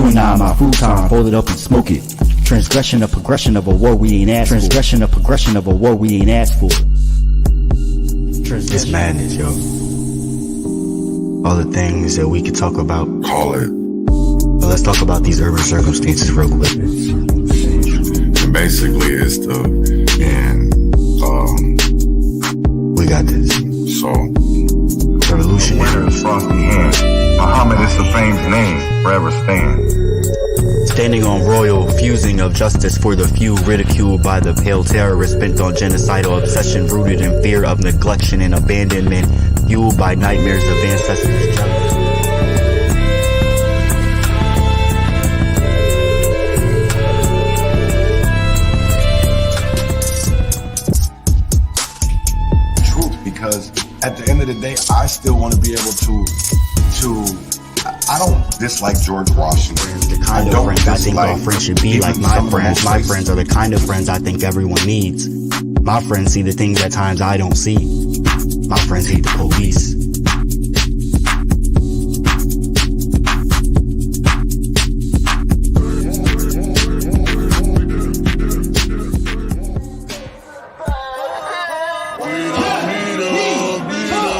You and I, my futon, fold it up and smoke it. Transgression, a progression of a war we ain't asked for. Transgression, a progression of a war we ain't asked for. It's madness, yo. All the things that we could talk about. Call it. But let's talk about these urban circumstances real quick. And basically, it's we got this. So, revolution. Winner's frosty hand. Muhammad is the fame's name, forever stand. Standing on royal fusing of justice for the few, ridiculed by the pale terrorists, bent on genocidal obsession, rooted in fear of neglection and abandonment, fueled by nightmares of ancestors. Truth, because at the end of the day, I still want to be able to I don't dislike George Washington. The kind of friends I think all friends should be like my friends. My friends are the kind of friends I think everyone needs. My friends see the things at times I don't see. My friends hate the police.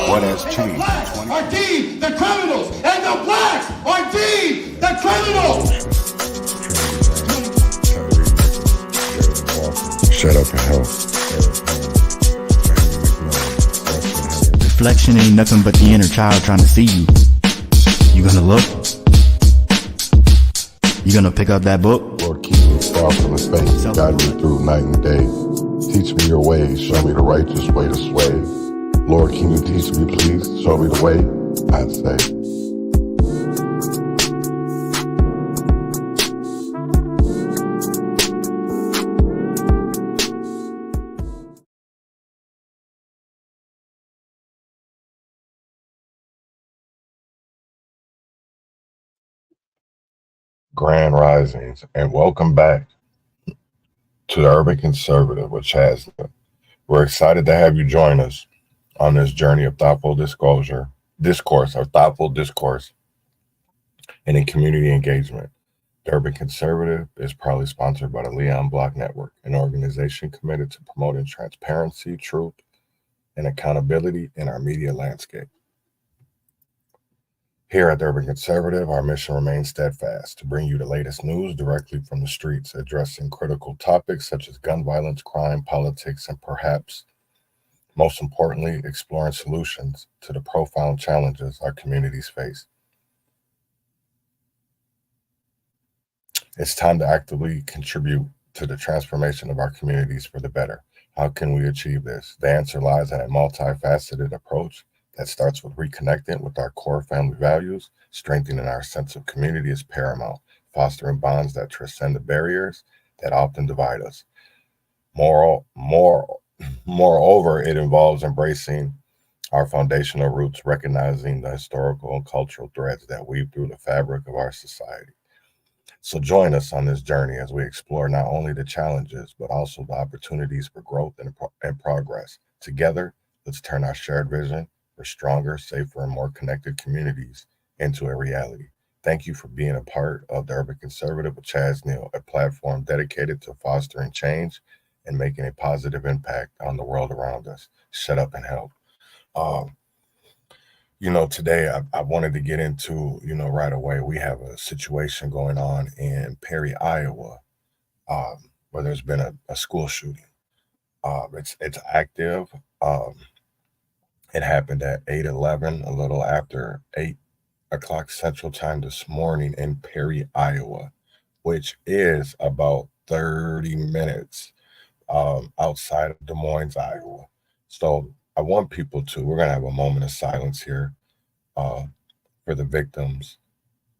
What has changed? Are deemed the criminals, and the blacks are deemed the criminals. shut up and help. Reflection ain't nothing but the inner child trying to see you. You gonna look? You gonna pick up that book? Lord, keep me far from the faith. Guide me through night and day. Teach me your ways. Show me the righteous way to sway. Lord, can you teach me, please? Show me the way, I'd say. Grand Risings, and welcome back to the Urban Conservative with Chasna. We're excited to have you join us on this journey of thoughtful discourse, and in community engagement. The Urban Conservative is proudly sponsored by the Leon Block Network, an organization committed to promoting transparency, truth, and accountability in our media landscape. Here at the Urban Conservative, our mission remains steadfast to bring you the latest news directly from the streets, addressing critical topics such as gun violence, crime, politics, and perhaps most importantly, exploring solutions to the profound challenges our communities face. It's time to actively contribute to the transformation of our communities for the better. How can we achieve this? The answer lies in a multifaceted approach that starts with reconnecting with our core family values. Strengthening our sense of community is paramount, fostering bonds that transcend the barriers that often divide us. Moreover, it involves embracing our foundational roots, recognizing the historical and cultural threads that weave through the fabric of our society. So join us on this journey as we explore not only the challenges, but also the opportunities for growth and progress. Together, let's turn our shared vision for stronger, safer, and more connected communities into a reality. Thank you for being a part of the Urban Conservative with Chaz Neal, a platform dedicated to fostering change and making a positive impact on the world around us. Shut up and help. Today I wanted to get into, right away, we have a situation going on in Perry, Iowa, where there's been a school shooting. It's active. It happened at 8:11, a little after 8 o'clock Central Time this morning in Perry, Iowa, which is about 30 minutes outside of Des Moines, Iowa. So I want people we're going to have a moment of silence here for the victims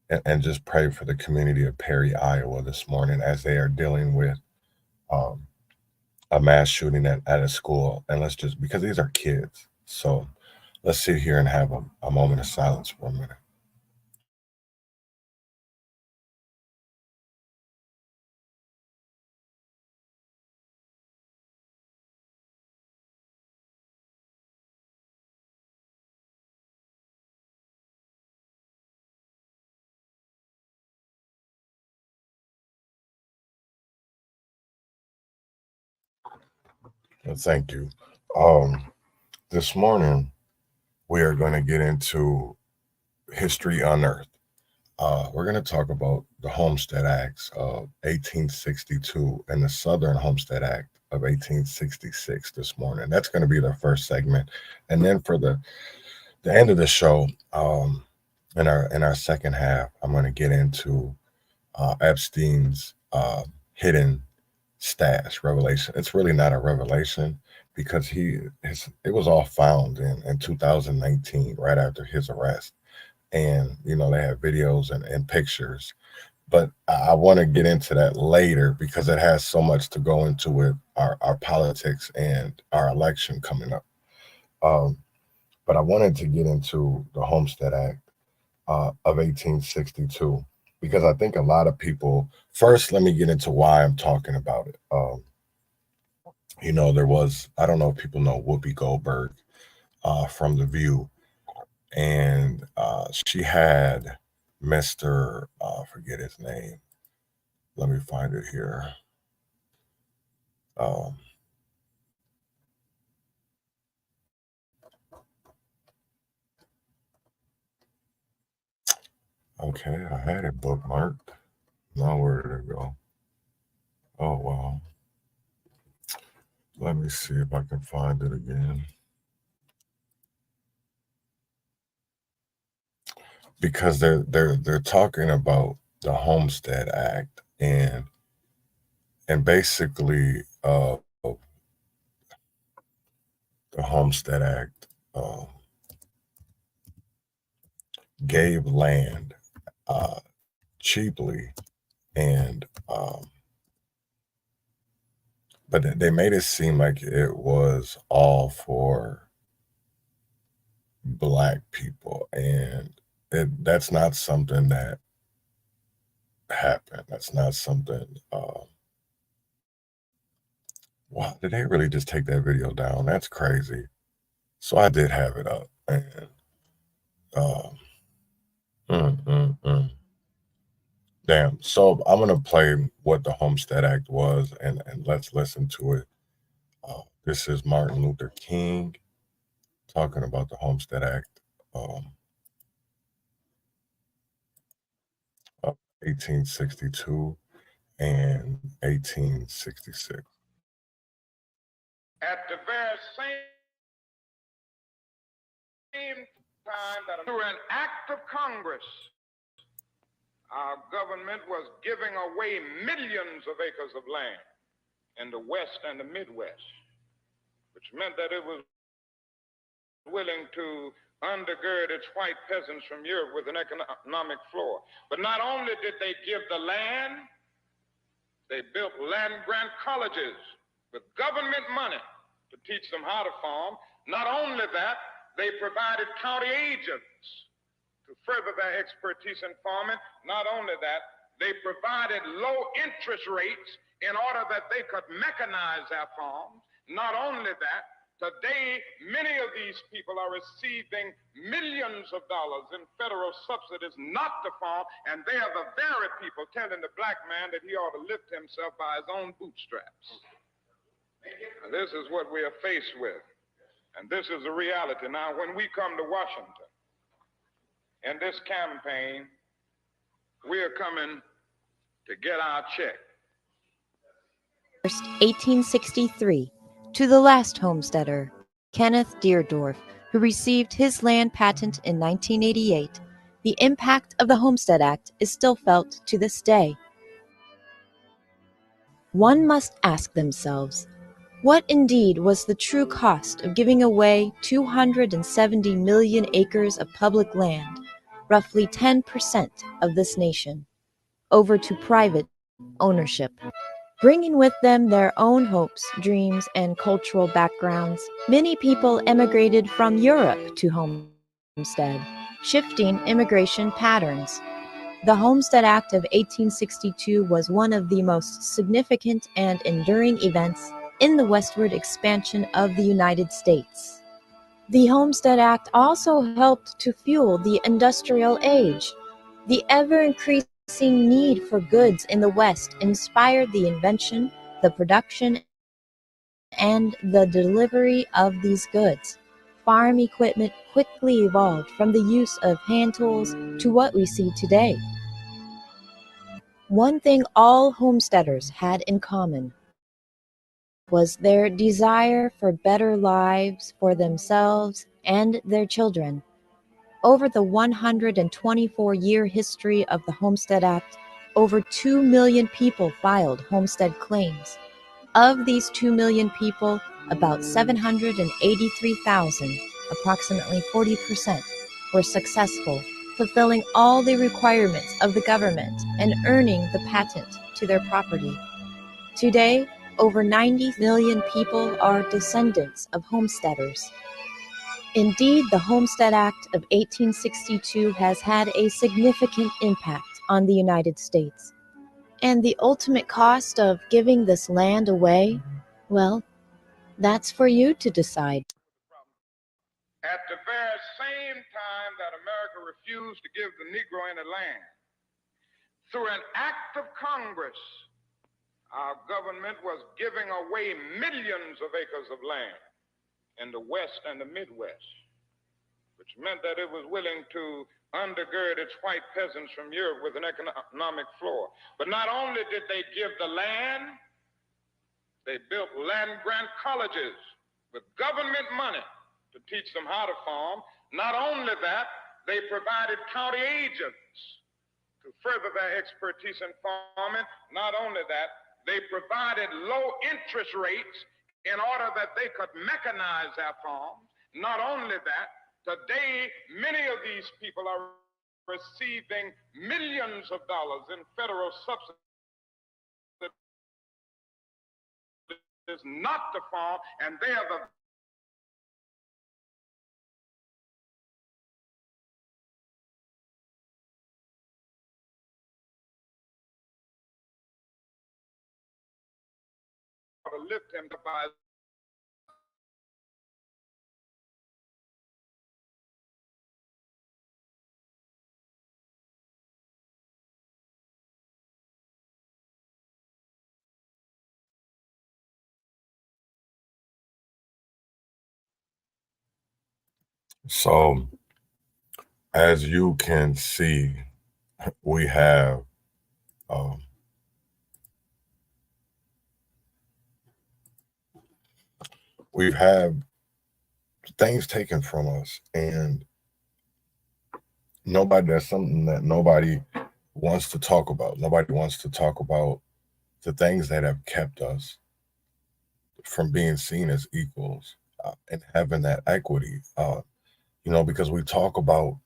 and just pray for the community of Perry, Iowa this morning as they are dealing with a mass shooting at a school. And because these are kids. So let's sit here and have a moment of silence for a minute. Well, thank you. Um, this morning, we are going to get into history unearthed. We're going to talk about the Homestead Acts of 1862 and the Southern Homestead Act of 1866 this morning. That's going to be the first segment. And then for the end of the show, in our second half, I'm going to get into Epstein's hidden stash revelation. It's really not a revelation because it was all found in 2019, right after his arrest. And, you know, they have videos and pictures. But I want to get into that later because it has so much to go into with our politics and our election coming up. But I wanted to get into the Homestead Act of 1862 because I think a lot of people, first, let me get into why I'm talking about it. You know, there was, I don't know if people know Whoopi Goldberg from The View, and she had Mr. Forget his name. Let me find it here. Okay, I had it bookmarked. Now where did it go? Oh, wow. Let me see if I can find it again. Because they're talking about the Homestead Act and basically the Homestead Act gave land cheaply, and but they made it seem like it was all for Black people, and that's not something that happened. That's not something. Wow, did they really just take that video down? That's crazy. So I did have it up, and um, damn. So I'm gonna play what the Homestead Act was, and let's listen to it. This is Martin Luther King talking about the Homestead Act of 1862 and 1866. At the very same time that through an act of Congress, our government was giving away millions of acres of land in the West and the Midwest, which meant that it was willing to undergird its white peasants from Europe with an economic floor. But not only did they give the land, they built land-grant colleges with government money to teach them how to farm. Not only that, they provided county agents to further their expertise in farming. Not only that, they provided low interest rates in order that they could mechanize their farms. Not only that, today, many of these people are receiving millions of dollars in federal subsidies not to farm, and they are the very people telling the Black man that he ought to lift himself by his own bootstraps. And this is what we are faced with, and this is the reality. Now, when we come to Washington, in this campaign, we are coming to get our check. 1863, to the last homesteader, Kenneth Deardorff, who received his land patent in 1988, the impact of the Homestead Act is still felt to this day. One must ask themselves, what indeed was the true cost of giving away 270 million acres of public land, roughly 10% of this nation, over to private ownership? Bringing with them their own hopes, dreams, and cultural backgrounds, many people emigrated from Europe to Homestead, shifting immigration patterns. The Homestead Act of 1862 was one of the most significant and enduring events in the westward expansion of the United States. The Homestead Act also helped to fuel the industrial age. The ever-increasing need for goods in the West inspired the invention, the production, and the delivery of these goods. Farm equipment quickly evolved from the use of hand tools to what we see today. One thing all homesteaders had in common was their desire for better lives for themselves and their children. Over the 124-year history of the Homestead Act, over 2 million people filed homestead claims. Of these 2 million people, about 783,000, approximately 40%, were successful, fulfilling all the requirements of the government and earning the patent to their property. Today, over 90 million people are descendants of homesteaders. Indeed, the Homestead Act of 1862 has had a significant impact on the United States. And the ultimate cost of giving this land away? Well, that's for you to decide. At the very same time that America refused to give the Negro any land, through an act of Congress, our government was giving away millions of acres of land in the West and the Midwest, which meant that it was willing to undergird its white peasants from Europe with an economic floor. But not only did they give the land, they built land-grant colleges with government money to teach them how to farm. Not only that, they provided county agents to further their expertise in farming. Not only that, they provided low interest rates in order that they could mechanize their farms. Not only that, today many of these people are receiving millions of dollars in federal subsidies not to farm, and they are the to lift him by So, as you can see, we have um, we've had things taken from us, and that's something that nobody wants to talk about. Nobody wants to talk about the things that have kept us from being seen as equals and having that equity. Because we talk about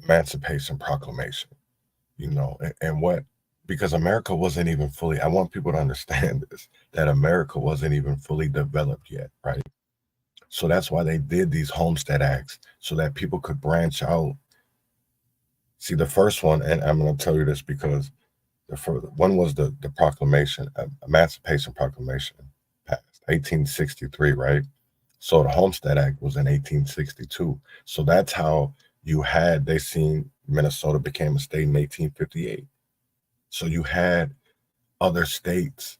Emancipation Proclamation, and what, because America wasn't even fully, I want people to understand this, that America wasn't even fully developed yet, right? So that's why they did these Homestead Acts, so that people could branch out. See, the first one, and I'm going to tell you this because the first one was the proclamation, Emancipation Proclamation, passed 1863, right? So the Homestead Act was in 1862. So that's how they seen Minnesota became a state in 1858. So you had other states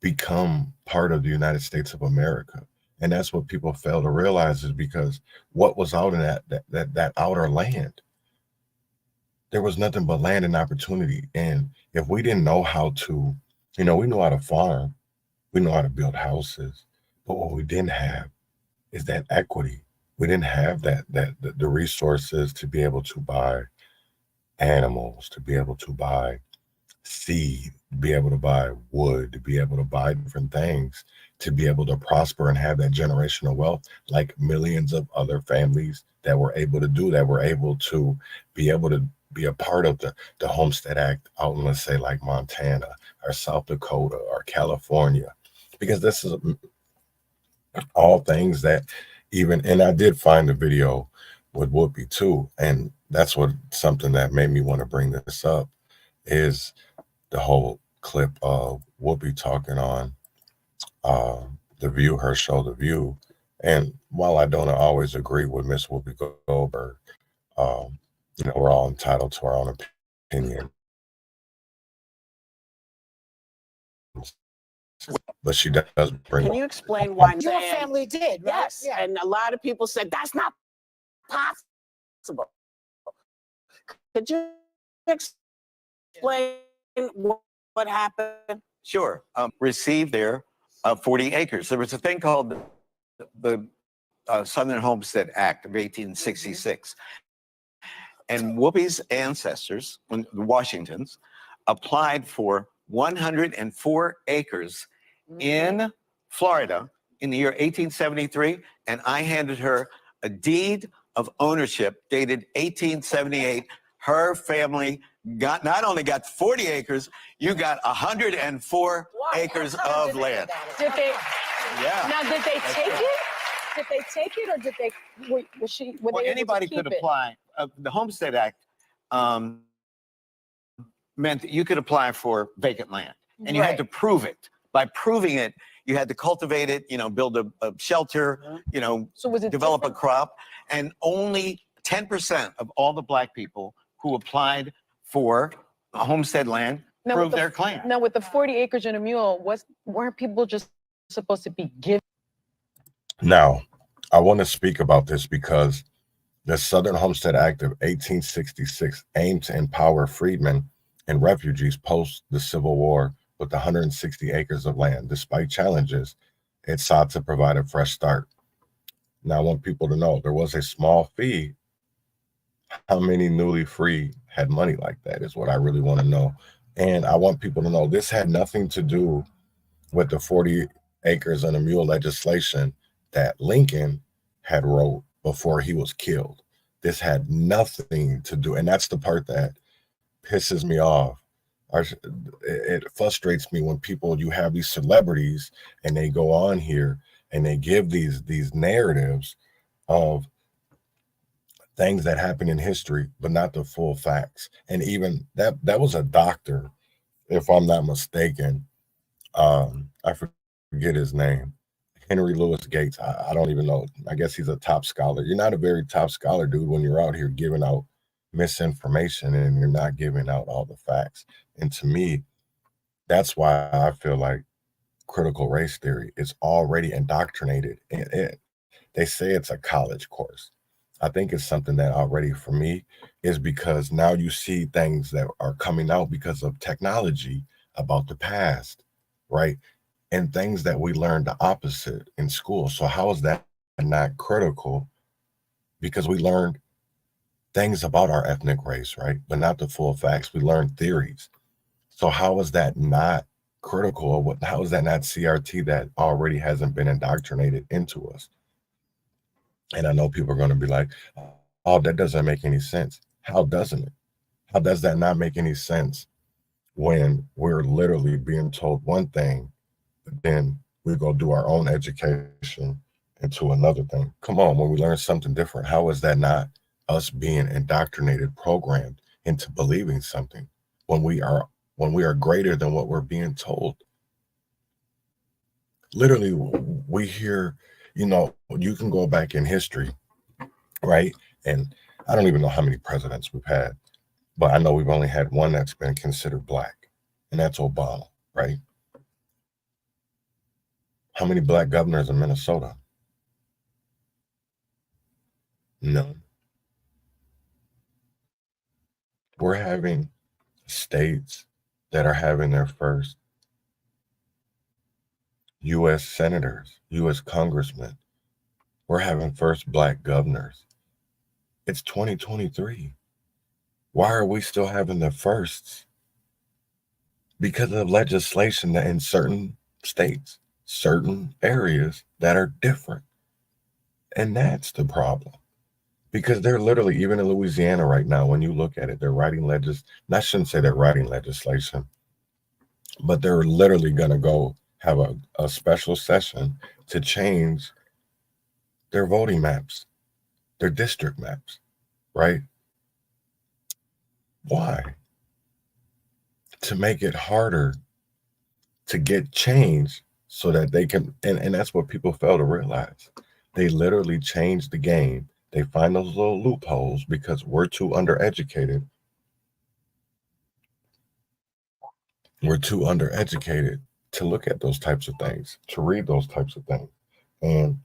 become part of the United States of America. And that's what people fail to realize, is because what was out in that outer land, there was nothing but land and opportunity. And if we didn't know how to, we know how to farm, we know how to build houses, but what we didn't have is that equity. We didn't have the resources to be able to buy animals, to be able to buy seed, to be able to buy wood, to be able to buy different things, to be able to prosper and have that generational wealth, like millions of other families that were able to do, that were able to be a part of the Homestead Act out in, let's say, like Montana or South Dakota or California, because this is all things that and I did find a video with Whoopi too, and that's something that made me want to bring this up, is the whole clip of Whoopi talking on The View, her show, The View. And while I don't always agree with Miss Whoopi Goldberg, we're all entitled to our own opinion. but she does bring Can up. you explain why Your saying, family did, right? yes, Yeah. and a lot of people said that's not possible. Could you explain what happened? Sure. Received their 40 acres. There was a thing called the Southern Homestead Act of 1866. And Whoopi's ancestors, the Washingtons, applied for 104 acres in Florida in the year 1873. And I handed her a deed of ownership dated 1878. Her family not only got 40 acres, you got 104 acres of land. Did they? Yeah. Now, did they take it? Did they take it, or did they? Was she? Were Well, they able to anybody keep could it? apply. The Homestead Act meant that you could apply for vacant land, and you had to prove it. By proving it, you had to cultivate it, build a shelter, So was it develop a different? crop, and only 10% of all the Black people who applied for a homestead land Now, proved with their claim. Now, with the 40 acres and a mule, weren't people just supposed to be given? Now, I want to speak about this because the Southern Homestead Act of 1866 aimed to empower freedmen and refugees post the Civil War with 160 acres of land. Despite challenges, it sought to provide a fresh start. Now, I want people to know there was a small fee. How many newly free had money like that is what I really want to know. And I want people to know this had nothing to do with the 40 acres and a mule legislation that Lincoln had wrote before he was killed. This had nothing to do, and that's the part that pisses me off. It frustrates me when you have these celebrities and they go on here and they give these narratives of things that happen in history, but not the full facts. And even that was a doctor, if I'm not mistaken. I forget his name. Henry Louis Gates. I don't even know. I guess he's a top scholar. You're not a very top scholar, dude, when you're out here giving out misinformation and you're not giving out all the facts. And to me, that's why I feel like critical race theory is already indoctrinated. They say it's a college course. I think it's something that already, for me, is because now you see things that are coming out because of technology about the past, right? And things that we learned the opposite in school. So how is that not critical? Because we learned things about our ethnic race, right? But not the full facts. We learned theories. So how is that not critical? How is that not CRT that already hasn't been indoctrinated into us? And I know people are going to be like, oh, that doesn't make any sense. How doesn't it? How does that not make any sense when we're literally being told one thing, but then we go do our own education into another thing? Come on, when we learn something different, how is that not us being indoctrinated, programmed into believing something when we are greater than what we're being told? Literally, we hear, you can go back in history, right? And I don't even know how many presidents we've had, but I know we've only had one that's been considered Black, and that's Obama, right? How many Black governors in Minnesota? None. We're having states that are having their first U.S. senators, U.S. congressmen. We're having first Black governors. It's 2023. Why are we still having the firsts? Because of legislation that in certain states, certain areas that are different. And that's the problem. Because they're literally, even in Louisiana right now, when you look at it, they're writing I shouldn't say they're writing legislation, but they're literally going to go have a special session to change their voting maps, their district maps, right? Why? To make it harder to get change so that they can, and that's what people fail to realize. They literally change the game. They find those little loopholes because we're too undereducated. We're too undereducated to look at those types of things, to read those types of things. And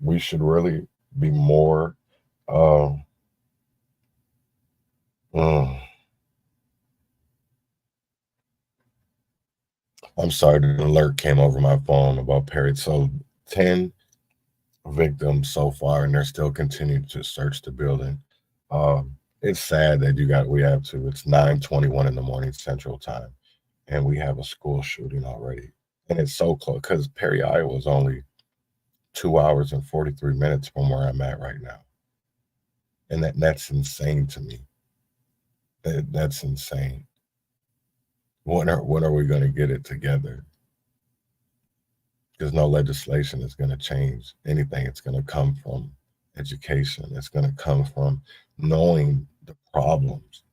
we should really be more I'm sorry, the alert came over my phone about Perry. So 10 victims so far, and they're still continuing to search the building. It's sad that it's 9:21 in the morning Central Time, and we have a school shooting already. And it's so close because Perry, Iowa is only 2 hours and 43 minutes from where I'm at right now. And that's insane to me. That's insane. When are we going to get it together? Because no legislation is going to change anything. It's going to come from education. It's going to come from knowing the problems,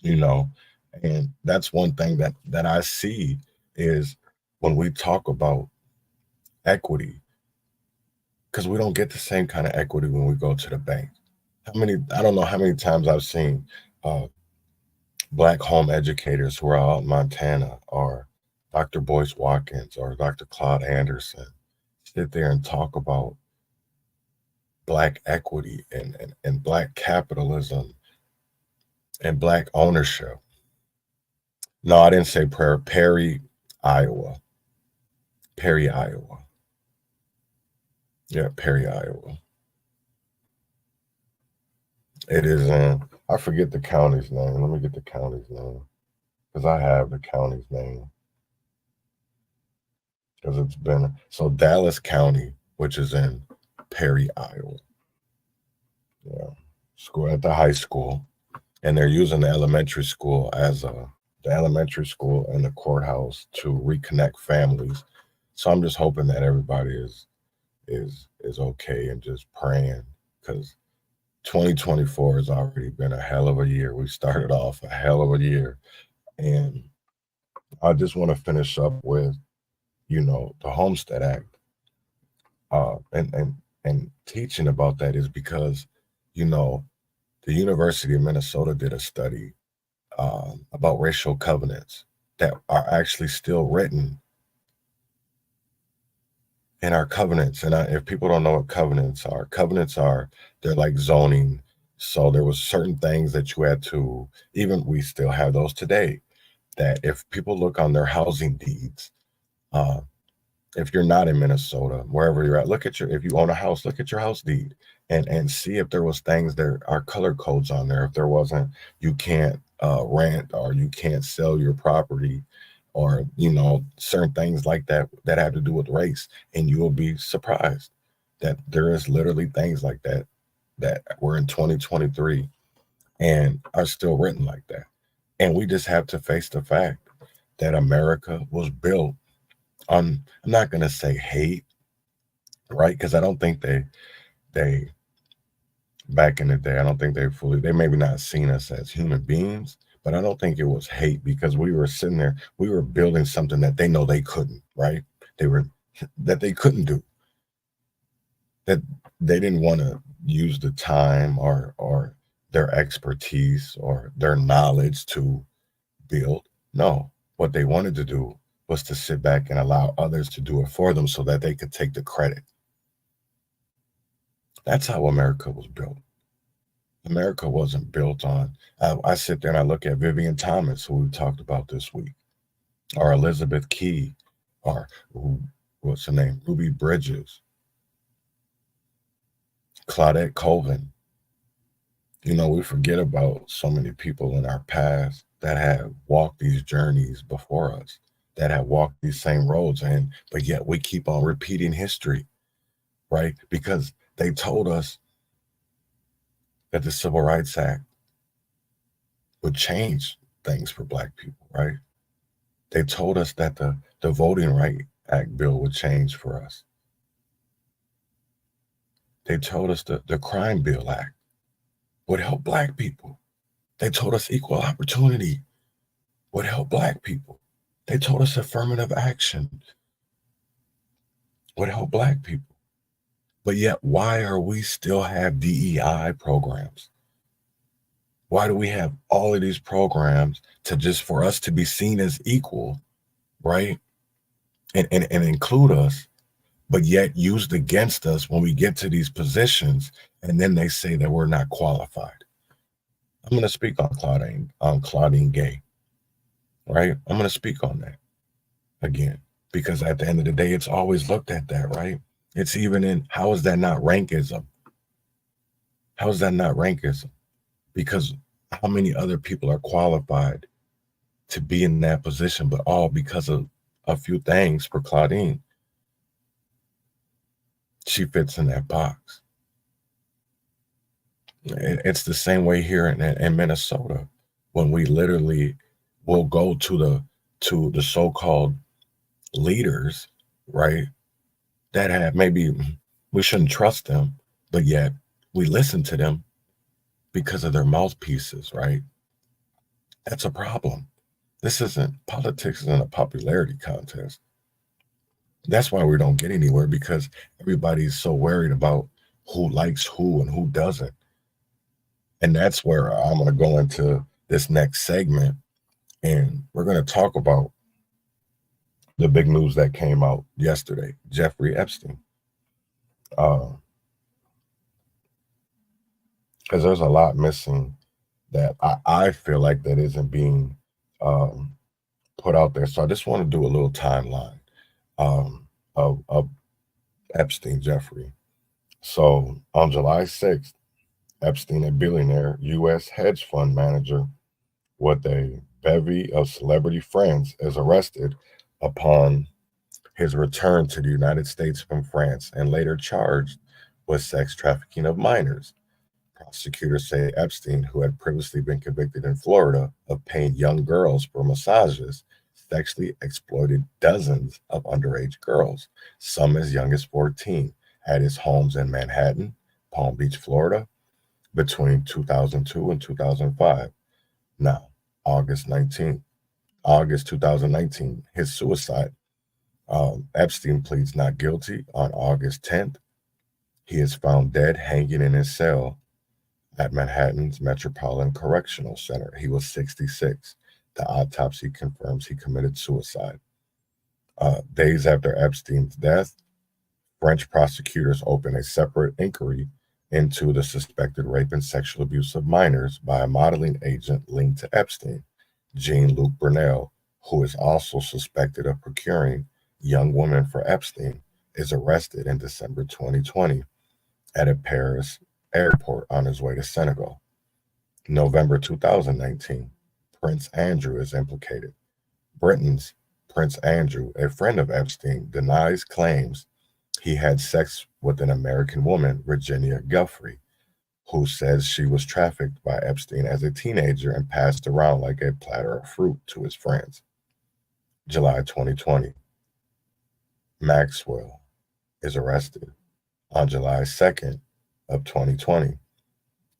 and that's one thing that I see is when we talk about equity, because we don't get the same kind of equity when we go to the bank. I don't know how many times I've seen Black home educators who are out in Montana, or Dr. Boyce Watkins or Dr. Claude Anderson, sit there and talk about Black equity and Black capitalism and Black ownership. No, I didn't say Perry, Iowa. Perry, Iowa. Yeah, Perry, Iowa. It is in, I forget the county's name. Let me get the county's name, because I have the county's name. Because it's been, so Dallas County, which is in Perry, Iowa. Yeah, school at the high school. And they're using the elementary school the elementary school and the courthouse to reconnect families. So I'm just hoping that everybody is okay and just praying, because 2024 has already been a hell of a year. We started off a hell of a year. And I just want to finish up with, the Homestead Act. And teaching about that is because, the University of Minnesota did a study about racial covenants that are actually still written in our covenants. And if people don't know what covenants are, they're like zoning. So there was certain things that you had to, even we still have those today, that if people look on their housing deeds, if you're not in Minnesota, wherever you're at, if you own a house, look at your house deed and see if there was things, there are color codes on there. If there wasn't, you can't rent, or you can't sell your property, or, certain things like that have to do with race. And you will be surprised that there is literally things like that were in 2023 and are still written like that. And we just have to face the fact that America was built on, I'm not going to say hate, right? Because I don't think they back in the day, I don't think they maybe not seen us as human beings, but I don't think it was hate, because we were sitting there, we were building something that they know they couldn't, right? That they couldn't do, that they didn't want to use the time or their expertise or their knowledge to build. No, what they wanted to do was to sit back and allow others to do it for them so that they could take the credit. That's how America was built. America wasn't built on, I sit there and I look at Vivian Thomas, who we talked about this week, or Elizabeth Key, or what's her name, Ruby Bridges, Claudette Colvin. We forget about so many people in our past that have walked these journeys before us, that have walked these same roads, but yet we keep on repeating history, right? Because they told us that the Civil Rights Act would change things for Black people, right? They told us that the Voting Rights Act bill would change for us. They told us the Crime Bill Act would help Black people. They told us equal opportunity would help Black people. They told us affirmative action would help Black people. But yet, why are we still have DEI programs? Why do we have all of these programs to just for us to be seen as equal, right? And include us, but yet used against us when we get to these positions, and then they say that we're not qualified. I'm going to speak on Claudine Gay, right? I'm going to speak on that again, because at the end of the day, it's always looked at that, right? It's even in, how is that not rankism? How is that not rankism? Because how many other people are qualified to be in that position, but all because of a few things for Claudine? She fits in that box. It's the same way here in Minnesota, when we literally will go to the so-called leaders, right? That have, maybe we shouldn't trust them, but yet we listen to them because of their mouthpieces, right? That's a problem. Politics isn't a popularity contest. That's why we don't get anywhere, because everybody's so worried about who likes who and who doesn't. And that's where I'm going to go into this next segment, and we're going to talk about the big news that came out yesterday, Jeffrey Epstein. Because there's a lot missing that I feel like that isn't being put out there. So I just want to do a little timeline of Epstein Jeffrey. So on July 6th, Epstein, a billionaire U.S. hedge fund manager with a bevy of celebrity friends, is arrested upon his return to the United States from France and later charged with sex trafficking of minors. Prosecutors say Epstein, who had previously been convicted in Florida of paying young girls for massages, sexually exploited dozens of underage girls, some as young as 14, at his homes in Manhattan, Palm Beach, Florida, between 2002 and 2005. Now, August 2019, his suicide. Epstein pleads not guilty on August 10th. He is found dead, hanging in his cell at Manhattan's Metropolitan Correctional Center. He was 66. The autopsy confirms he committed suicide. Days after Epstein's death, French prosecutors opened a separate inquiry into the suspected rape and sexual abuse of minors by a modeling agent linked to Epstein. Jean-Luc Brunel, who is also suspected of procuring young women for Epstein, is arrested in December 2020 at a Paris airport on his way to Senegal. November 2019, Prince Andrew is implicated. Britain's Prince Andrew, a friend of Epstein, denies claims he had sex with an American woman, Virginia Giuffre, who says she was trafficked by Epstein as a teenager and passed around like a platter of fruit to his friends. July 2020, Maxwell is arrested. On July 2nd of 2020,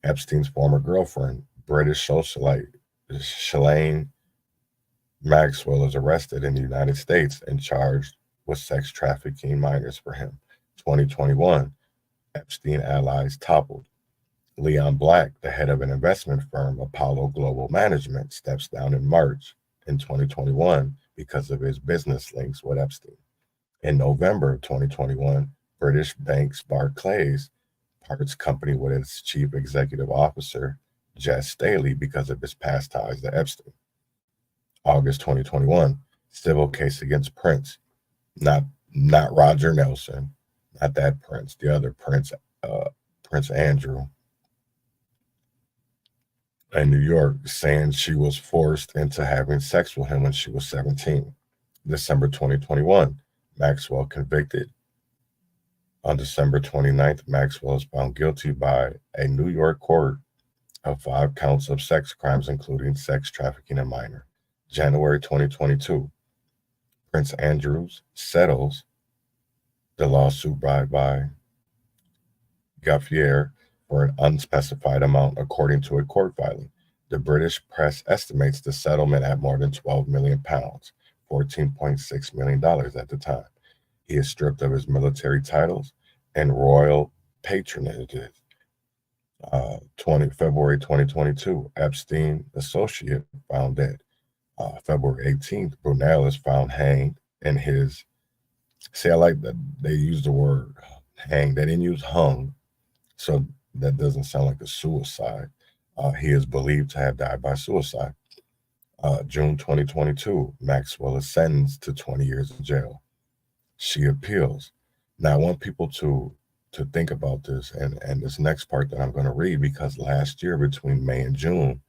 Epstein's former girlfriend, British socialite Ghislaine Maxwell, is arrested in the United States and charged with sex trafficking minors for him. 2021, Epstein allies toppled. Leon Black, the head of an investment firm, Apollo Global Management, steps down in March in 2021 because of his business links with Epstein. In November 2021, British banks Barclays parts company with its chief executive officer, Jess Staley, because of his past ties to Epstein. August 2021, civil case against Prince, not Roger Nelson, not that Prince, the other Prince, Prince Andrew, in New York, saying she was forced into having sex with him when she was 17. December 2021, Maxwell convicted. On December 29th, Maxwell is found guilty by a New York court of 5 counts of sex crimes, including sex trafficking a minor. January 2022, Prince Andrews settles the lawsuit by Giuffre for an unspecified amount, according to a court filing. The British press estimates the settlement at more than £12 million, $14.6 million at the time. He is stripped of his military titles and royal patronages. February 2022, Epstein associate found dead. February 18th, Brunel is found hanged in his. See, I like that they used the word hang. They didn't use hung, so that doesn't sound like a suicide. He is believed to have died by suicide. June 2022, Maxwell is sentenced to 20 years in jail. She appeals. Now, I want people to think about this and this next part that I'm going to read, because last year between May and June,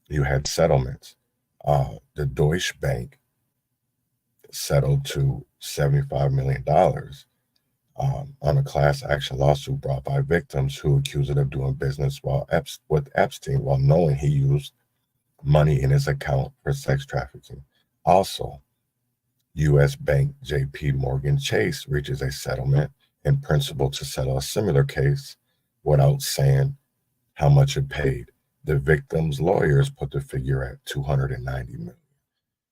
you had settlements. The Deutsche Bank settled to $75 million on a class action lawsuit brought by victims who accused it of doing business with Epstein while knowing he used money in his account for sex trafficking. Also, U.S. Bank JP Morgan Chase reaches a settlement in principle to settle a similar case without saying how much it paid. The victim's lawyers put the figure at $290 million.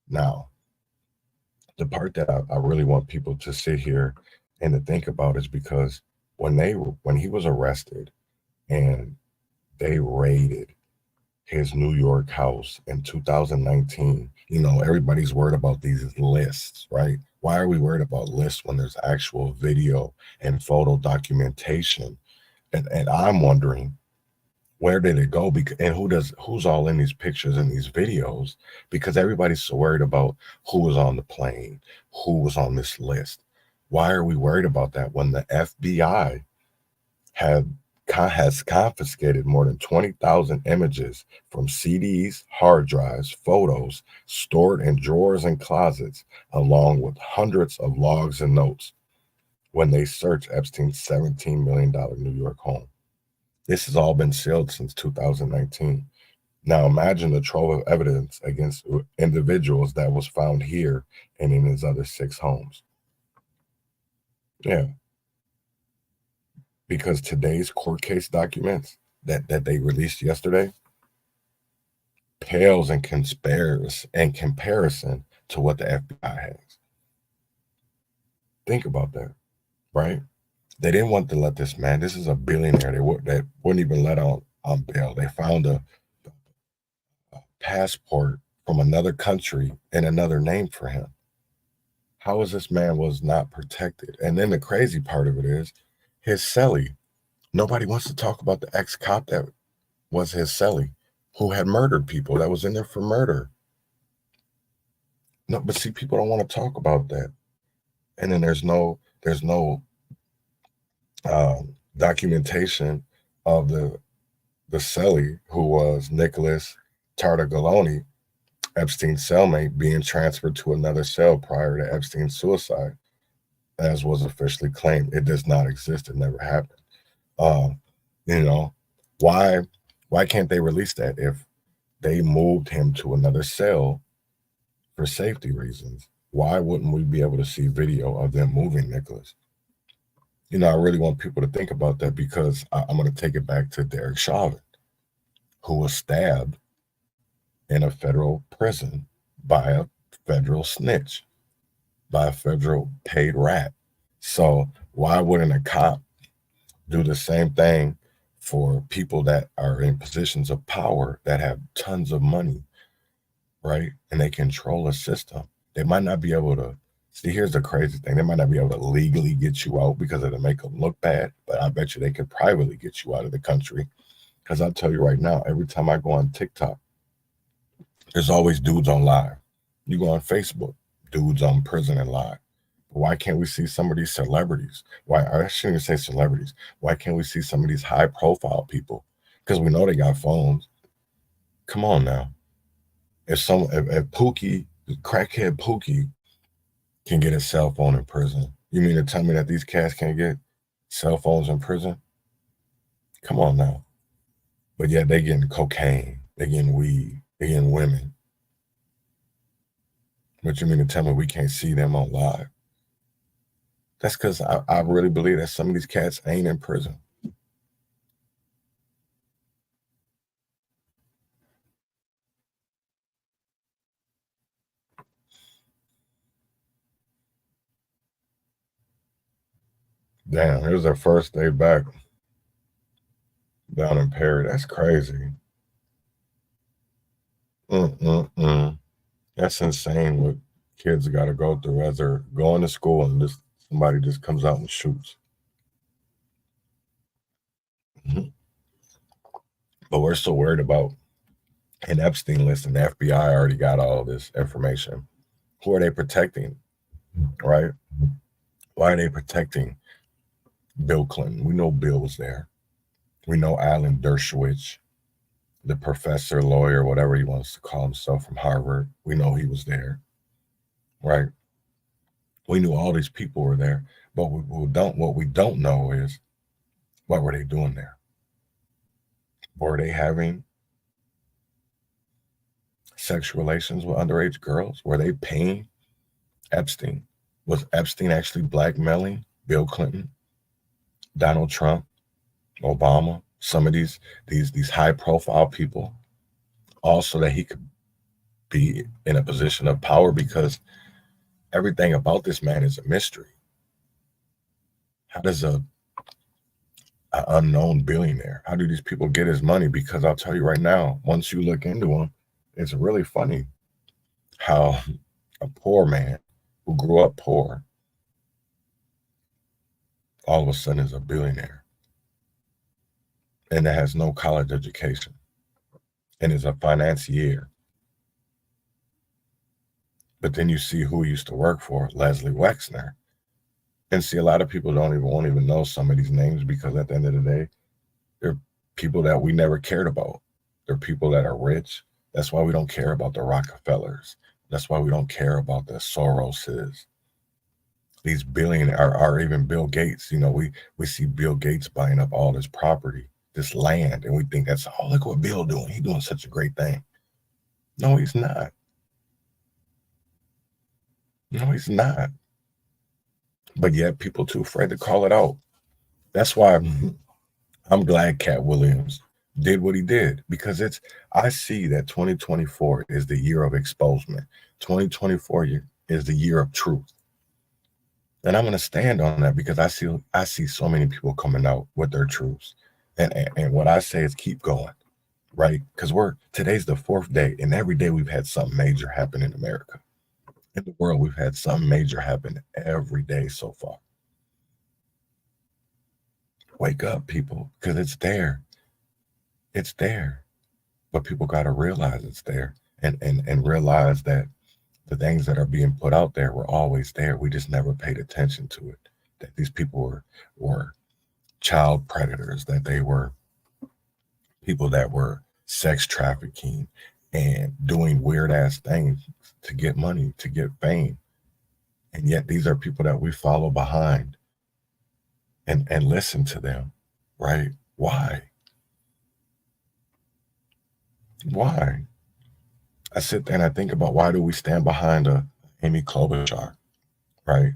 Now, the part that I really want people to sit here and to think about is because when he was arrested and they raided his New York house in 2019, everybody's worried about these lists, right? Why are we worried about lists when there's actual video and photo documentation? And I'm wondering, where did it go? And who's all in these pictures and these videos? Because everybody's so worried about who was on the plane, who was on this list. Why are we worried about that when the FBI has confiscated more than 20,000 images from CDs, hard drives, photos stored in drawers and closets, along with hundreds of logs and notes when they searched Epstein's $17 million New York home? This has all been sealed since 2019. Now imagine the trove of evidence against individuals that was found here and in his other 6 homes. Yeah. Because today's court case documents that they released yesterday pales in comparison to what the FBI has. Think about that, right? They didn't want to let this man. This is a billionaire. They wouldn't even let on bail. They found a passport from another country and another name for him. How is this man was not protected? And then the crazy part of it is his cellie. Nobody wants to talk about the ex-cop that was his cellie, who had murdered people, that was in there for murder. No, but see, people don't want to talk about that. And then there's no documentation of the cellie, who was Nicholas Tartaglione, Epstein's cellmate, being transferred to another cell prior to Epstein's suicide, as was officially claimed. It does not exist. It never happened. Why can't they release that if they moved him to another cell for safety reasons? Why wouldn't we be able to see video of them moving Nicholas? I really want people to think about that, because I'm going to take it back to Derek Chauvin, who was stabbed in a federal prison by a federal snitch, by a federal paid rat. So why wouldn't a cop do the same thing for people that are in positions of power, that have tons of money, right? And they control a system. They might not be able to, see, here's the crazy thing. They might not be able to legally get you out because it'll make them look bad, but I bet you they could privately get you out of the country. Because I'll tell you right now, every time I go on TikTok, there's always dudes on live. You go on Facebook, dudes on prison and live. Why can't we see some of these celebrities? I shouldn't even say celebrities. Why can't we see some of these high profile people? Because we know they got phones. Come on now. If Pookie, crackhead Pookie, can get a cell phone in prison, you mean to tell me that these cats can't get cell phones in prison? Come on now. But yet they getting cocaine, they getting weed, they getting women. But you mean to tell me we can't see them on live? That's because I really believe that some of these cats ain't in prison. Damn, it was their first day back. Down in Perry, that's crazy. That's insane what kids got to go through as they're going to school and just somebody just comes out and shoots. But we're so worried about an Epstein list, and the FBI already got all of this information. Who are they protecting, right? Why are they protecting Bill Clinton? We know Bill was there. We know Alan Dershowitz, the professor, lawyer, whatever he wants to call himself from Harvard. We know he was there, right? We knew all these people were there, but what we don't know is what were they doing there? Were they having sexual relations with underage girls? Were they paying Epstein? Was Epstein actually blackmailing Bill Clinton, Donald Trump, Obama, some of these high profile people, also that he could be in a position of power? Because everything about this man is a mystery. How does an unknown billionaire, how do these people get his money? Because I'll tell you right now, once you look into him, it's really funny how a poor man who grew up poor all of a sudden is a billionaire and that has no college education and is a financier. But then you see who he used to work for, Leslie Wexner. And see, a lot of people won't even know some of these names, because at the end of the day, they're people that we never cared about. They're people that are rich. That's why we don't care about the Rockefellers. That's why we don't care about the Soroses. These billionaires, or even Bill Gates. You know, we see Bill Gates buying up all this property, this land, and we think that's, oh, look what Bill doing. He's doing such a great thing. No, he's not. No, he's not. But yet people too afraid to call it out. That's why I'm glad Cat Williams did what he did, because I see that 2024 is the year of exposement. 2024 is the year of truth. And I'm going to stand on that, because I see so many people coming out with their truths. And what I say is keep going, right? Because today's the 4th day, and every day we've had something major happen in America. In the world, we've had something major happen every day so far. Wake up, people, because it's there. It's there. But people got to realize it's there, and realize that the things that are being put out there were always there. We just never paid attention to it. That these people were child predators, that they were people that were sex trafficking and doing weird ass things to get money, to get fame. And yet these are people that we follow behind and listen to them, right? Why? Why? I sit there and I think about, why do we stand behind a Amy Klobuchar, right?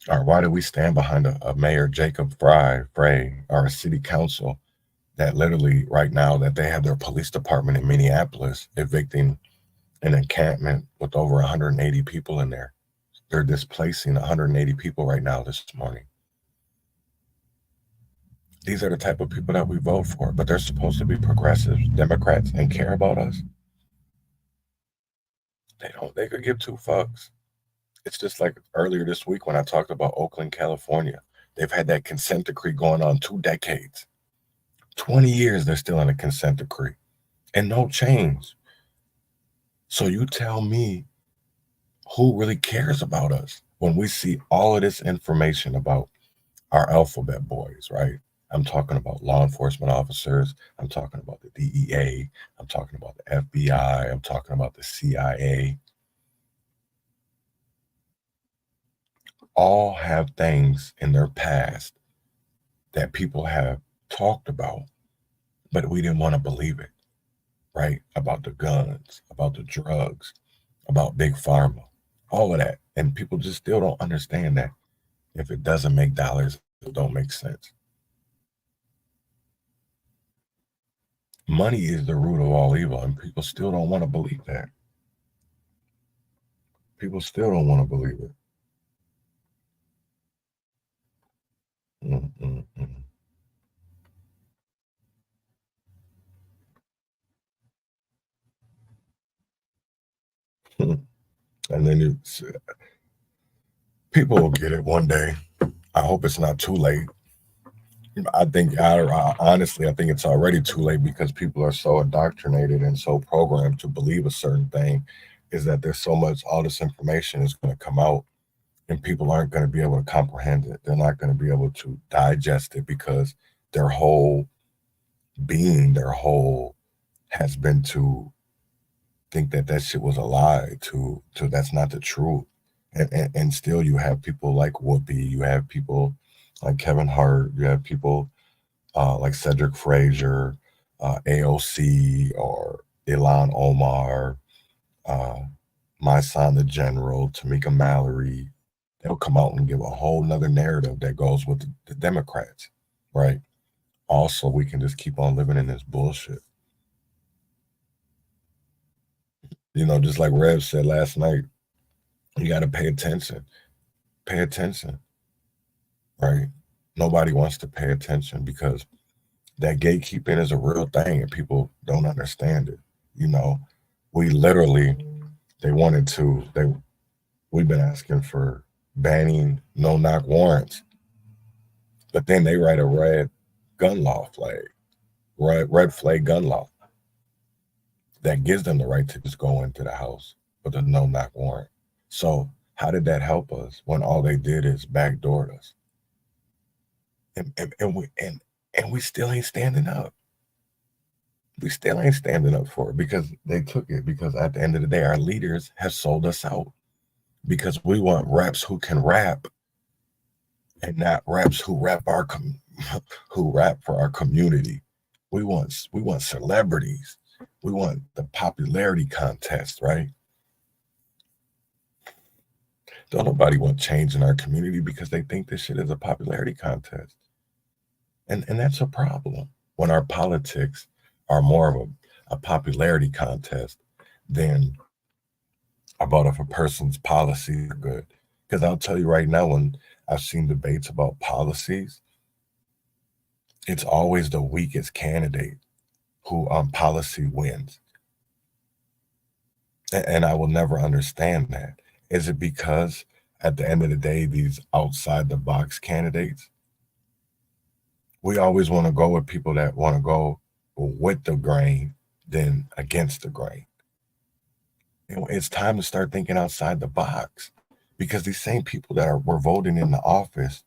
Or why do we stand behind a Mayor Jacob Frey, or a city council that literally right now that they have their police department in Minneapolis evicting an encampment with over 180 people in there. They're displacing 180 people right now this morning. These are the type of people that we vote for, but they're supposed to be progressives, Democrats, and care about us. They could give two fucks. It's just like earlier this week when I talked about Oakland, California. They've had that consent decree going on 2 decades. 20 years they're still in a consent decree and no change. So you tell me, who really cares about us when we see all of this information about our alphabet boys, right? I'm talking about law enforcement officers. I'm talking about the DEA. I'm talking about the FBI. I'm talking about the CIA. All have things in their past that people have talked about, but we didn't want to believe it, right? About the guns, about the drugs, about big pharma, all of that. And people just still don't understand that if it doesn't make dollars, it don't make sense. Money is the root of all evil, and people still don't want to believe that. People still don't want to believe it. And then people will get it one day. I hope it's not too late. I think, honestly, I think it's already too late because people are so indoctrinated and so programmed to believe a certain thing, is that there's so much, all this information is going to come out and people aren't going to be able to comprehend it. They're not going to be able to digest it because their whole being, their whole has been to think that that shit was a lie, to that's not the truth. And still you have people like Whoopi, you have people like Kevin Hart, you have people like Cedric Frazier, AOC, or Ilhan Omar, My Son the General, Tamika Mallory. They'll come out and give a whole nother narrative that goes with the Democrats, right? Also, we can just keep on living in this bullshit. You know, just like Rev said last night, you got to pay attention. Pay attention, right? Nobody wants to pay attention because that gatekeeping is a real thing and people don't understand it. You know, we literally, we've been asking for banning no-knock warrants, but then they write a red flag gun law that gives them the right to just go into the house with a no-knock warrant. So how did that help us when all they did is backdoored us? And we still ain't standing up. We still ain't standing up for it because they took it. Because at the end of the day, our leaders have sold us out because we want reps who can rap and not reps who rap for our community. We want celebrities. We want the popularity contest, right? Don't nobody want change in our community because they think this shit is a popularity contest. And that's a problem when our politics are more of a popularity contest than about if a person's policies are good. Because I'll tell you right now, when I've seen debates about policies, it's always the weakest candidate who on policy wins. And I will never understand that. Is it because at the end of the day, these outside the box candidates, we always want to go with people that want to go with the grain than against the grain. It's time to start thinking outside the box because these same people that were voting in the office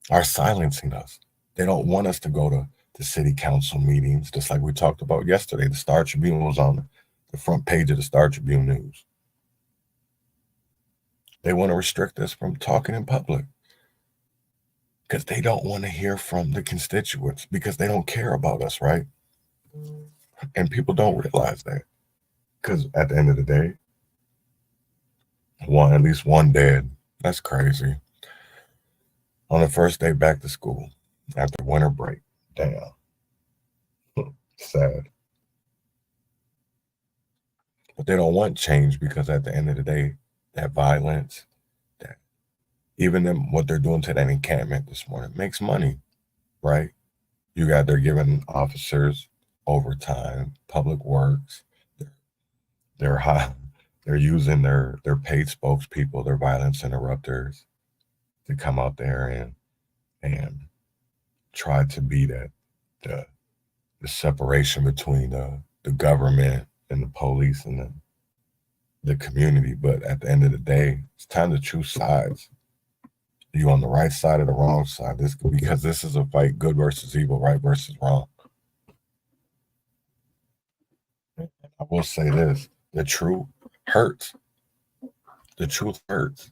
are silencing us. They don't want us to go to the city council meetings, just like we talked about yesterday. The Star Tribune was on the front page of the Star Tribune News. They want to restrict us from talking in public because they don't want to hear from the constituents because they don't care about us, right? And people don't realize that because at the end of the day, at least one dead. That's crazy. On the first day back to school after winter break. Damn. Sad. But they don't want change because at the end of the day, that violence, that even them, what they're doing to that encampment this morning makes money, right? They're giving officers overtime, public works. They're using their paid spokespeople, their violence interrupters to come out there and try to be the separation between the government and the police and the community. But at the end of the day, it's time to choose sides. Are you on the right side or the wrong side? Because this is a fight, good versus evil, right versus wrong. I will say this, the truth hurts. The truth hurts,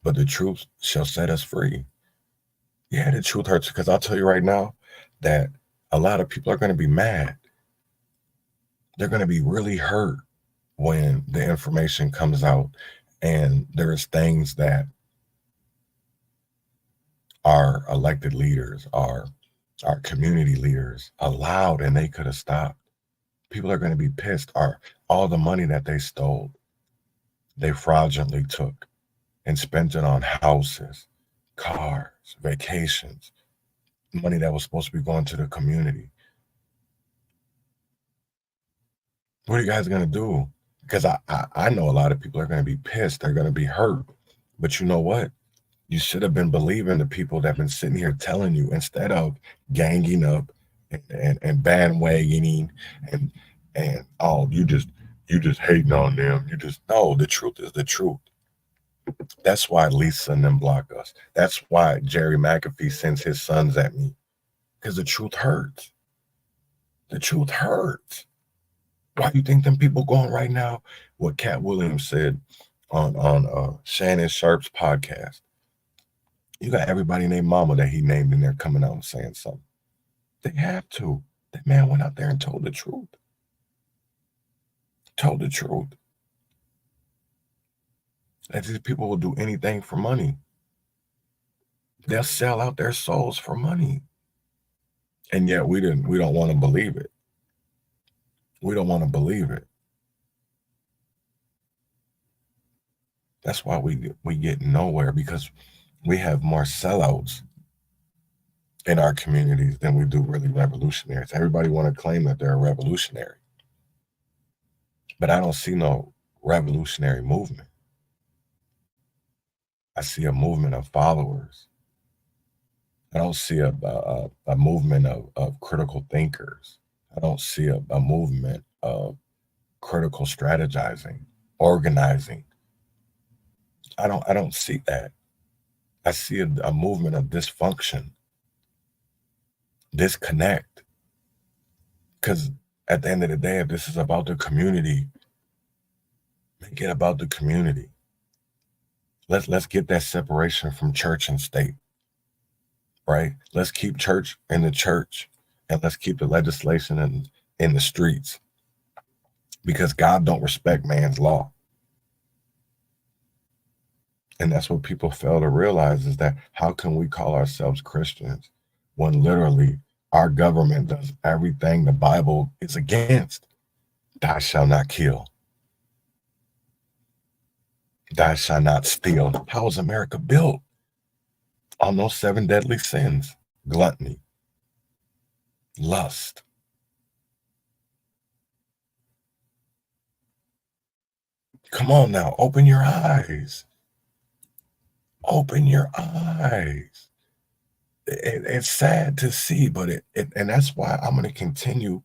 but the truth shall set us free. Yeah, the truth hurts because I'll tell you right now that a lot of people are going to be mad. They're going to be really hurt when the information comes out and there's things that our elected leaders, our community leaders allowed and they could have stopped. People are going to be pissed. All the money that they stole, they fraudulently took and spent it on houses, cars, vacations, money that was supposed to be going to the community. What are you guys going to do? because I know a lot of people are going to be pissed. They're going to be hurt. But you know what? You should have been believing the people that have been sitting here telling you, instead of ganging up and bandwagoning and oh, you just hating on them. You just, no, the truth is the truth. That's why Lisa and them block us. That's why Jerry McAfee sends his sons at me, because the truth hurts. The truth hurts. Why do you think them people going right now? What Cat Williams said on Shannon Sharp's podcast. You got everybody named Mama that he named in there coming out and saying something. They have to. That man went out there and told the truth. Told the truth. That these people will do anything for money. They'll sell out their souls for money. And yet we don't want to believe it. We don't want to believe it. That's why we get nowhere, because we have more sellouts in our communities than we do really revolutionaries. Everybody want to claim that they're a revolutionary. But I don't see no revolutionary movement. I see a movement of followers. I don't see a movement of critical thinkers. I don't see a movement of critical strategizing, organizing. I don't see that. I see a movement of dysfunction, disconnect. Because at the end of the day, if this is about the community, make it about the community. Let's get that separation from church and state, right? Let's keep church in the church, and let's keep the legislation in the streets, because God don't respect man's law. And that's what people fail to realize, is that how can we call ourselves Christians when literally our government does everything the Bible is against? Thou shalt not kill. Thou shalt not steal. How is America built? On those 7 deadly sins: gluttony, lust. Come on now, open your eyes. Open your eyes. It's sad to see, but and that's why I'm going to continue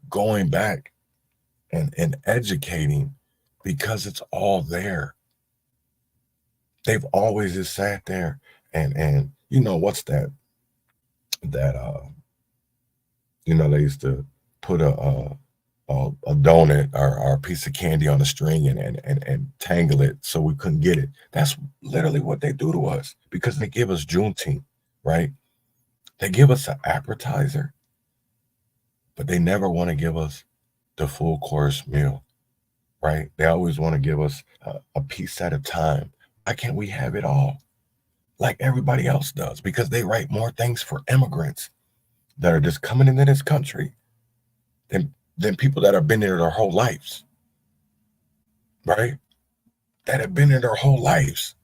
going back and educating, because it's all there. They've always just sat there and you know what's that you know, they used to put a donut or a piece of candy on a string and tangle it so we couldn't get it. That's literally what they do to us, because they give us Juneteenth, right? They give us an appetizer, but they never want to give us the full course meal, right? They always want to give us a piece at a time. Why can't we have it all like everybody else does? Because they write more things for immigrants that are just coming into this country than people that have been there their whole lives, right? That have been there their whole lives.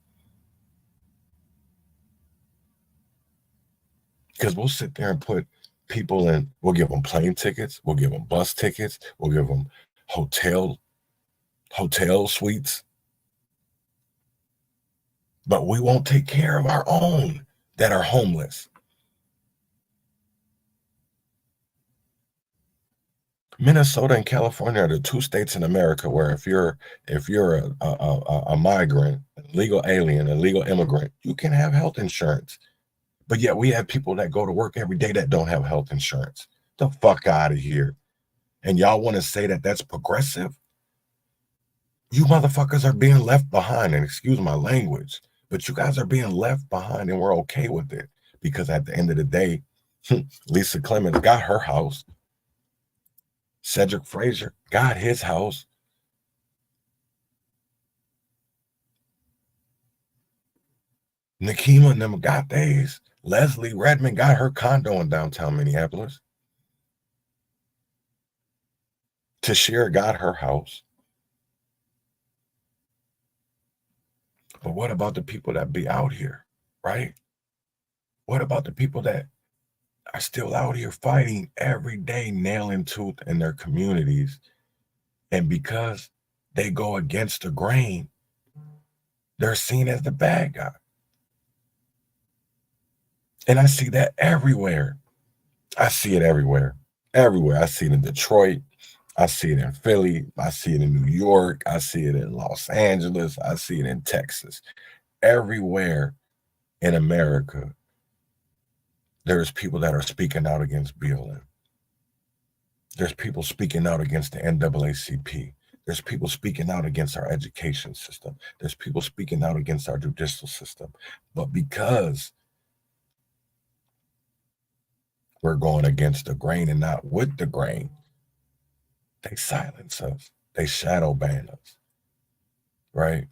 Because we'll sit there and put people in, we'll give them plane tickets, we'll give them bus tickets, we'll give them hotel suites, but we won't take care of our own that are homeless. Minnesota and California are the 2 states in America where if you're a migrant, a legal alien, a legal immigrant, you can have health insurance. But yet we have people that go to work every day that don't have health insurance. The fuck out of here. And y'all want to say that that's progressive? You motherfuckers are being left behind, and excuse my language, but you guys are being left behind, and we're okay with it, because at the end of the day, Lisa Clemens got her house. Cedric Frazier got his house. Nikema and them got theirs. Leslie Redmond got her condo in downtown Minneapolis. Tashira got her house. But what about the people that be out here, right? What about the people that are still out here fighting every day, nail and tooth in their communities? And because they go against the grain, they're seen as the bad guy. And I see that everywhere. I see it everywhere. Everywhere. I see it in Detroit. I see it in Philly. I see it in New York. I see it in Los Angeles. I see it in Texas. Everywhere in America, there's people that are speaking out against BLM. There's people speaking out against the NAACP. There's people speaking out against our education system. There's people speaking out against our judicial system. But because we're going against the grain and not with the grain, they silence us. They shadow ban us, right?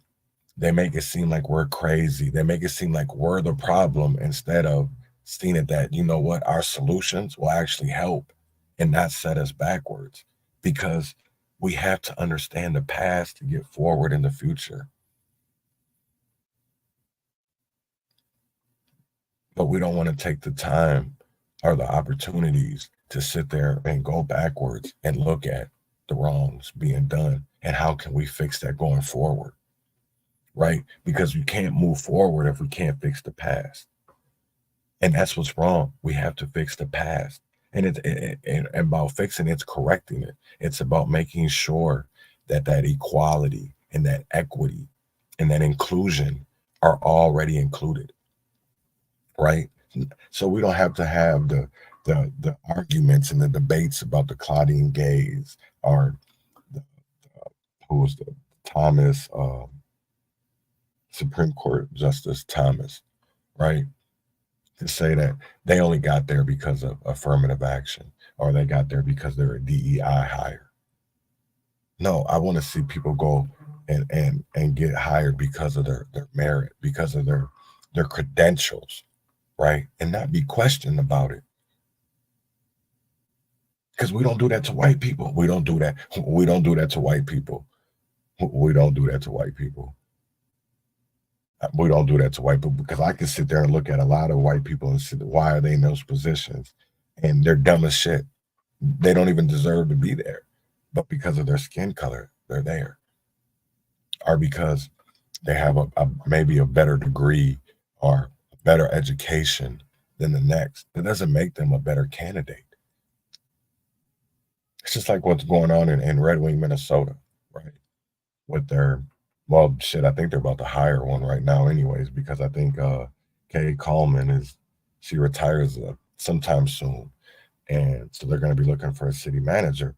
They make it seem like we're crazy. They make it seem like we're the problem instead of seeing it that, you know what, our solutions will actually help and not set us backwards, because we have to understand the past to get forward in the future. But we don't want to take the time or the opportunities to sit there and go backwards and look at the wrongs being done and how can we fix that going forward, right? Because we can't move forward if we can't fix the past. And that's what's wrong. We have to fix the past. And it's about fixing it's correcting it. It's about making sure that that equality and that equity and that inclusion are already included, right? So we don't have to have the arguments and the debates about the Claudine Gays or who was the Thomas Supreme Court Justice Thomas, right? To say that they only got there because of affirmative action, or they got there because they're a DEI hire. No, I want to see people go and get hired because of their merit, because of their credentials, right? And not be questioned about it. Because we don't do that to white people. We don't do that. We don't do that to white people. We don't do that to white people. We don't do that to white people, because I can sit there and look at a lot of white people and say, why are they in those positions? And they're dumb as shit. They don't even deserve to be there. But because of their skin color, they're there. Or because they have maybe a better degree or a better education than the next. It doesn't make them a better candidate. It's just like what's going on in Red Wing, Minnesota, right? With their, well, shit, I think they're about to hire one right now anyways, because I think Kay Coleman she retires sometime soon. And so they're going to be looking for a city manager.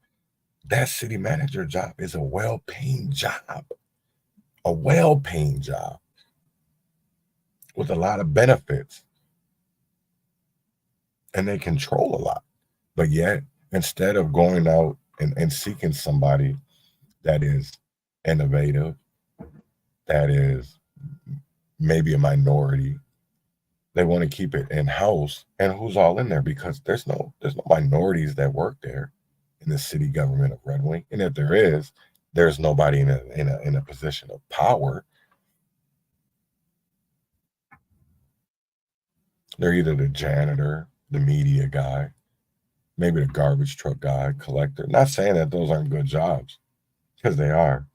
That city manager job is a well-paying job. A well-paying job with a lot of benefits. And they control a lot. But yet, instead of going out and seeking somebody that is innovative, that is maybe a minority, they want to keep it in-house. And who's all in there? Because there's no minorities that work there in the city government of Red Wing. And if there is, there's nobody in a position of power. They're either the janitor, the media guy, maybe the garbage truck guy, collector. Not saying that those aren't good jobs, because they are.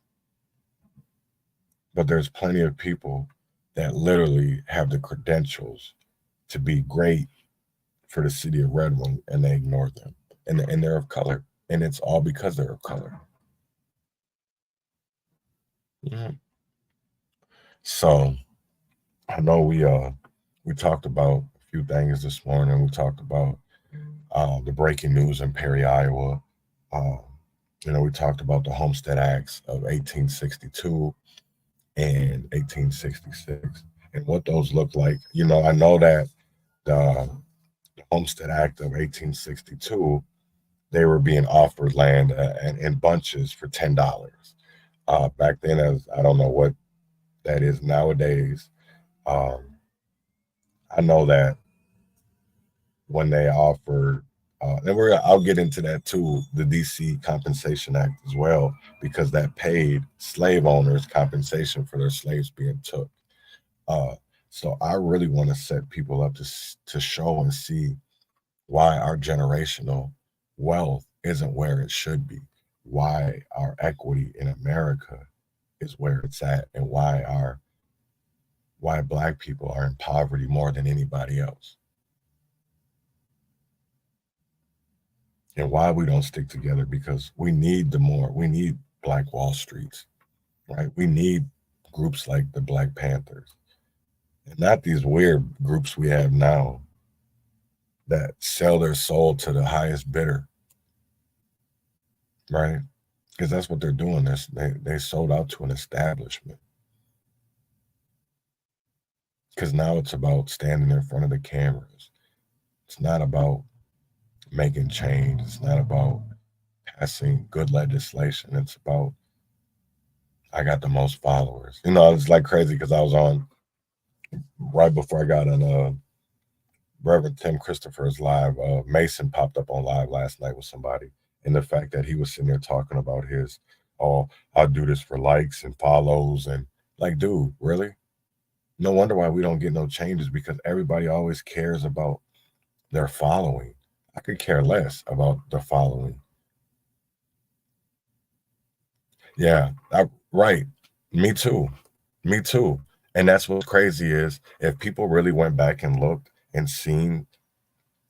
But there's plenty of people that literally have the credentials to be great for the city of Red Wing, and they ignore them. And they're of color. And it's all because they're of color. Mm-hmm. So I know we talked about a few things this morning. We talked about the breaking news in Perry, Iowa. We talked about the Homestead Acts of 1862 and 1866 and what those look like. I know that the Homestead Act of 1862, they were being offered land in bunches for $10. Back then, as I don't know what that is nowadays. I know that when they offered, I'll get into that too, the DC Compensation Act as well, because that paid slave owners compensation for their slaves being took. So I really want to set people up to show and see why our generational wealth isn't where it should be. why our equity in America is where it's at, and why Black people are in poverty more than anybody else, and why we don't stick together, because we need Black Wall Streets, right? We need groups like the Black Panthers, and not these weird groups we have now that sell their soul to the highest bidder, right? Because that's what they're doing. They sold out to an establishment. Because now it's about standing in front of the cameras. It's not about making change. It's not about passing good legislation. It's about, I got the most followers. You know, it's like crazy because I was on, right before I got on Reverend Tim Christopher's live, Mason popped up on live last night with somebody. And the fact that he was sitting there talking about his, oh, I'll do this for likes and follows. And like, dude, really? No wonder why we don't get no changes, because everybody always cares about their following. I could care less about the following. Yeah, right. Me too. Me too. And that's what's crazy is if people really went back and looked and seen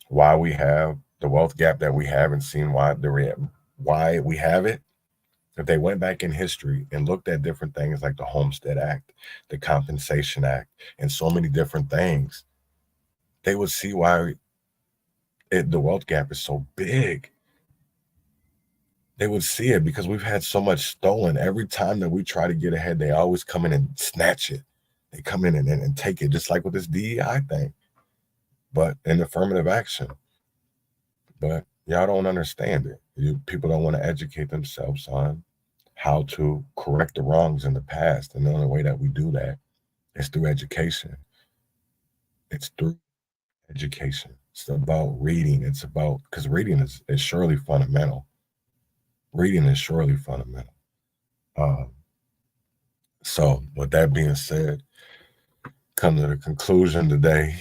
why we have the wealth gap that we have, and seen why we have it, if they went back in history and looked at different things like the Homestead Act, the Compensation Act, and so many different things, they would see why the wealth gap is so big. They would see it because we've had so much stolen. Every time that we try to get ahead, they always come in and snatch it. They come in and take it, just like with this DEI thing, but in affirmative action. But y'all don't understand it. People don't want to educate themselves on how to correct the wrongs in the past. And the only way that we do that is through education. It's through education. It's about reading. It's about, because reading is surely fundamental. Reading is surely fundamental. So with that being said, come to the conclusion today,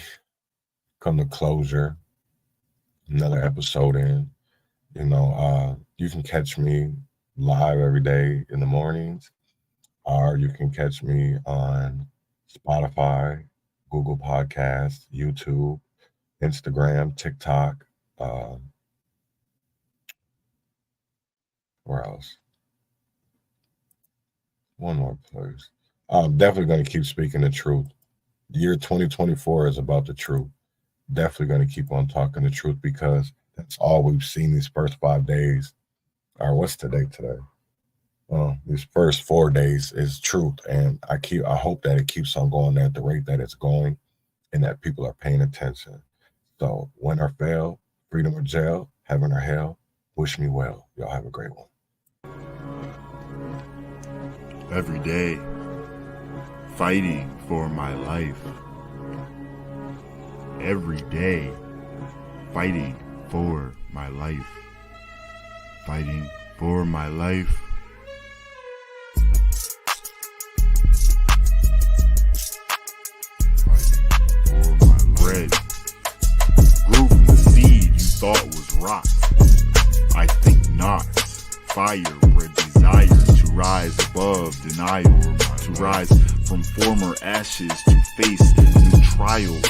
come to closure, another episode in. You know, you can catch me live every day in the mornings, or you can catch me on Spotify, Google Podcasts, YouTube, Instagram, TikTok, where else? One more place. I'm definitely going to keep speaking the truth. The year 2024 is about the truth. Definitely going to keep on talking the truth, because that's all we've seen these first 5 days. Or what's today? These first 4 days is truth. And I hope that it keeps on going at the rate that it's going, and that people are paying attention. So win or fail, freedom or jail, heaven or hell, wish me well. Y'all have a great one. Every day, fighting for my life. Every day, fighting for my life. Fighting for my life. Fighting for my bread. Grew from the seed you thought was rot. I think not. Fire bred desire to rise above denial, to rise from former ashes to face new trial.